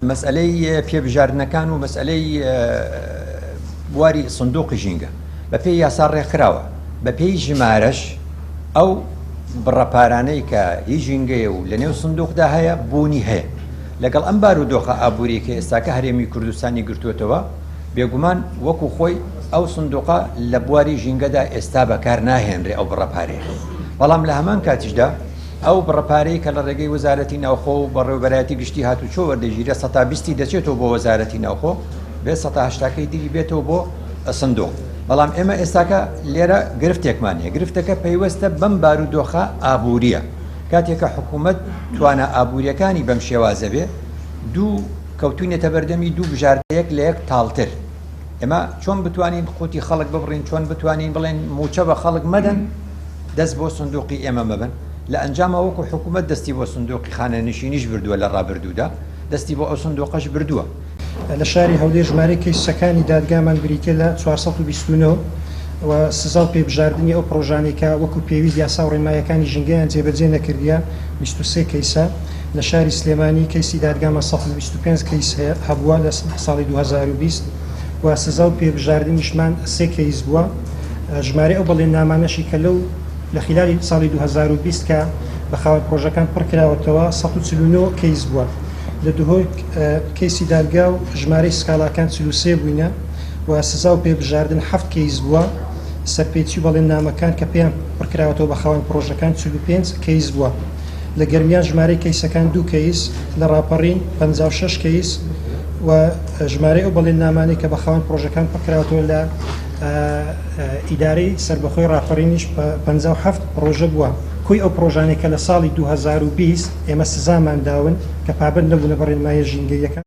مەسئلەی پێبژاردنەکان و مەسئلەی بواری سندوقی ژینگە بە پێی یاسا ڕێکخراوە بە پێی ژمارەش ئەو بڕەپارانەی کە هیچ ژینگەیە و لە نێو سندوقدا هەیە بوونی هەیە لەگەڵ ئەم بارودۆخە ئابووری کە ئێستاکە هەرێمی کوردستانی گرتووەتەوە بێگومان وەکو خۆی ئەو سندوقە لە بواری ژینگەدا ئێستا بەکار ناهێنرێ ئەو بڕەپارەیە بەڵام لە هەمان کاتیشدا ئەو بڕەپارەی کە لە ڕێگەی وەزارەتی ناوخۆ و بەڕێوەبەرایەتی گشتی هاتوچۆ وەردەگیرە 120 دەچێتەوە بۆ وەزارەتی ناوخۆ بێ 180 دیری بێتەوە بۆ سندوق بەڵام ئێمە ئێستاکە لێرە گرفتێکمان هەیە گرفتەکە پەیوەستە بەم بارودۆخە ئابووریە کاتێکە حکوومەت توانە ئابووریەکانی بەم شێوازە بێ دوو کەوتوینێتە بەردەمی دوو بژاردەیەک لە یەک تاڵتر ئێمە چۆن بتوانین قوتی خەڵک ببڕین چۆن بتوانین بڵێن موچە بە خەڵک مەدەن دەست بۆ سندوقی ئێمە مەبن لە ئەنجامە وەکو حکوومەت دەستی بۆ سندوقی خانەنشینیش بردووە لە ڕابردوودا دەستی بۆ ئەو سندوقەش بردووە لە شاری هەولێر ژمارەی کەیسەکانی دادگامان بریتە لە 429 و سزا پێبژاردننی ئەو پرۆژانێکە وەکو پێویست یاسا و ڕێمایەکانی ژینگەیان جێبەجێ نەکردیە 23 کەیسە لە شاری سلێمانی کەیسی دادگامان 125 کەیس هەبووە لە ساڵی 2020 و سزا و پێبژاردننیشمان 3 کەیس بووە ژمارە ئەو بەڵێننامانەشی کە لەو لە خلالی ساڵی 2020 کە بە خاوەن پرۆژەکان پڕکراوەتەوە 149 کەیس بووە لە دوهۆی کەیسی دادگا و ژمارەی سکاڵاکان 33 بووینە و سزا و پێبژاردن 7 کەیس بووە سەرپێچی بەڵێننامەکان کە پێیان پڕکراوەتەوە بە خاوەن پرۆژەکان 45 کەیس بووە لە گەرمیان ژمارەی کەیسەکان 2 کەیس لە ڕاپەڕین 56 کەیس و ژمارەی ئەو بەڵێننامانەی کە بە خاوەن پرۆژەکان پڕکراوەتەوە لە ئیدارەی سربەخۆی ڕاپەڕینیش 57 پرۆژە بووە کوی ئەو پرۆژانێک کە لە ساڵی 2020 ئێمە سزامان داون کە پابند نەبوونە بە ڕێنمایە ژینگەیەکە